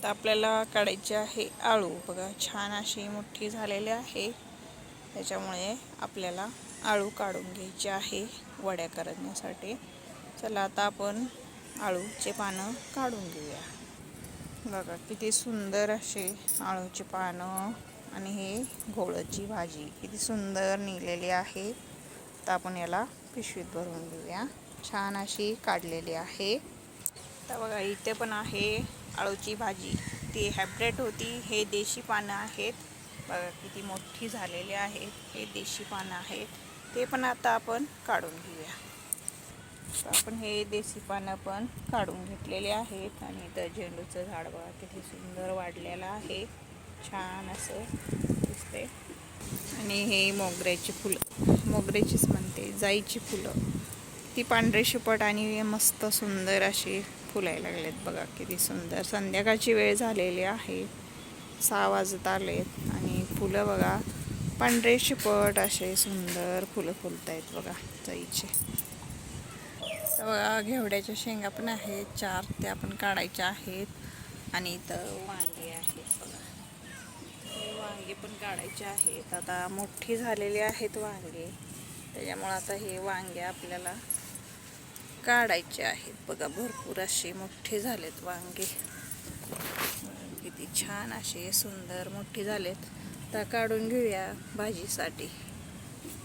तर आपल्याला काढायची आहे आळू. बघा छान अशी मोठी झालेली आहे, त्याच्यामुळे आपल्याला आळू काढून घ्यायची आहे वड्या करण्यासाठी. चला आता आपण आळूचे पानं काढून घेऊया. बघा किती सुंदर असे आळूची पानं आणि हे घोळची भाजी किती सुंदर निघलेली आहे. तर आपण याला पिशवीत भरून घेऊया. छान अशी काढलेली आहे. तर बघा इथे पण आहे आळूची भाजी. ती हायब्रिड होती, हे देशी पानं आहेत. बघा किती मोठी झालेली आहेत. हे देशी पानं आहेत, ते पण आता आपण काढून घेऊया. तर आपण हे देशी पानं पण काढून घेतलेले आहेत. आणि इथं झेंडूचं झाड बघा किती सुंदर वाढलेलं आहे, छान असं दिसते. आणि हे मोगऱ्याची फुलं, मोगऱ्याचीच म्हणते, जाईची फुलं, ती पांढरे शुपट आणि मस्त सुंदर अशी फुलायला लागलेत. बघा किती सुंदर. संध्याकाळची वेळ झालेली आहे, 6 वाजत आलेत आणि फुलं बघा पांढरे शुपट असे सुंदर फुलं फुलत आहेत बघा जाईचे. तर बघा घेवड्याच्या शेंगा पण आहेत 4, त्या पण काढायच्या आहेत. आणि इथं वांगे आहेत बघा, हे वांगे पण काढायचे आहेत. आता मोठी झालेली आहेत वांगे, त्याच्यामुळे आता हे वांगे आपल्याला काढायचे आहेत. बघा भरपूर असे मोठे झालेत वांगे, किती छान असे सुंदर मोठे झालेत. तर काढून घेऊया भाजीसाठी.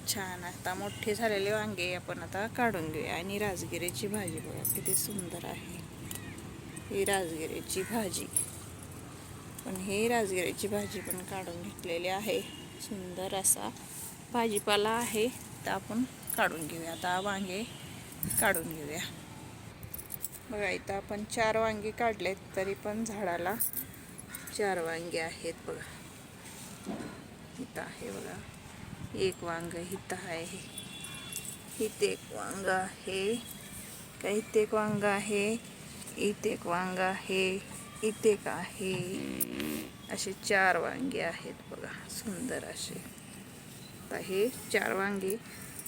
छान आता मोठे झालेले वांगे आपण आता काढून घेऊया. आणि राजगिरीची भाजी बघा किती सुंदर आहे, ही राजगिरीची भाजी. पण हे राजगिरीची भाजी पण काढून घेतलेली आहे. सुंदर असा भाजीपाला आहे, तर आपण काढून घेऊया. आता वांगे काढून घेऊया. बघा इथं आपण 4 वांगे काढलेत, तरी पण झाडाला 4 वांगे आहेत. बघा इथं आहे बघा एक वांग, इथं आहे, इथे एक वांग आहे, काही इथे एक वांग आहे, इथे एक वांग आहे, इथे एक आहे. असे 4 वांगे आहेत बघा सुंदर असे. आता हे 4 वांगे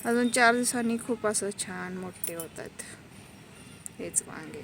अजून 4 दिवसांनी खूप असं छान मोठे होतात हेच वांगे.